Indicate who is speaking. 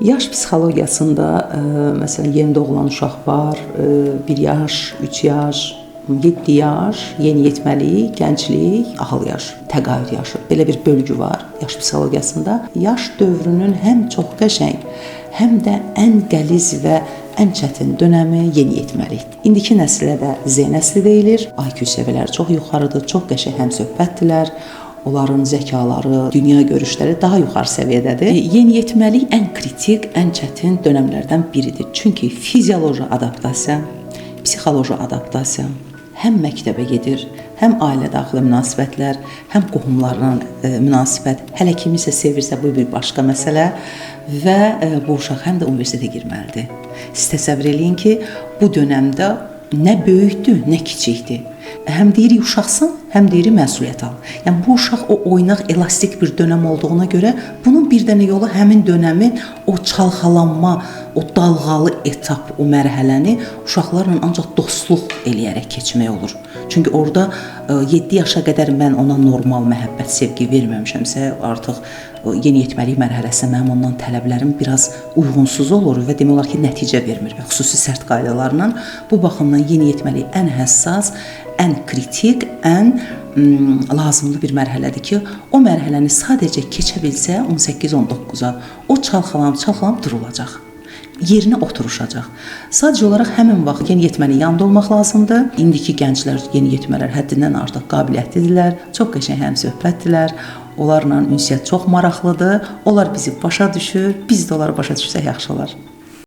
Speaker 1: Yaş psixologiyasında məsələn yeni doğulan uşaq var, 1 yaş, 3 yaş, 7 yaş, yeniyetməlik, gənclik, ahıl yaş, təqaüd yaşı. Belə bir bölgü var yaş psixologiyasında. Yaş dövrünün həm çox qəşəng, həm də ən qəliz və ən çətin dönəmi yeniyetməlikdir. İndiki nəslə də Z nəsli deyilir. IQ səviyyələri çox yuxarıdır, çox qəşəng həmsöhbətdirlər. Onların zəkaları, dünya görüşləri daha yuxarı səviyyədədir. Yeniyetməlik ən kritik, ən çətin dönəmlərdən biridir. Çünki fizioloji adaptasiya, psixoloji adaptasiya həm məktəbə gedir, həm ailə daxili münasibətlər, həm qohumlarla münasibət, hələ kimisə sevirsə bu bir başqa məsələ və bu uşaq həm də universitetə girməlidir. Siz təsəvvür eləyin ki, bu dönəmdə nə böyükdür, nə kiçikdir. Həm deyirik uşaqsan, həm deyirik məsuliyyət al. Yəni bu uşaq o oynaq, elastik bir dönəm olduğuna görə bunun bir dənə yolu həmin dönəmin o çalxalanma, o dalğalı etap, o mərhələni uşaqlarla ancaq dostluq eləyərək keçmək olur. Çünki orada 7 yaşa qədər mən ona normal məhəbbət, sevgi verməmişəmsə, artıq yeniyetməlik mərhələsində mənim ondan tələblərim biraz uyğunsuz olur və demək olar ki, nəticə vermir və xüsusi sərt qaydalarla. Bu baxımdan yeniyetməlik ən həssas, ən kritik, ən lazımlı bir mərhələdir ki, o mərhələni sadəcə keçə bilsə 18-19-a o çalxalanıb durulacaq. Yerinə oturuşacaq. Sadəcə olaraq həmin vaxt yeniyetmənin yanında olmaq lazımdır. İndiki gənclər, yeniyetmələr həddindən artıq qabiliyyətlidirlər, çox qəşəng həmsöhbətdirlər. Onlarla ünsiyyət çox maraqlıdır. Onlar bizi başa düşür, biz də onları başa düşsək yaxşı olar.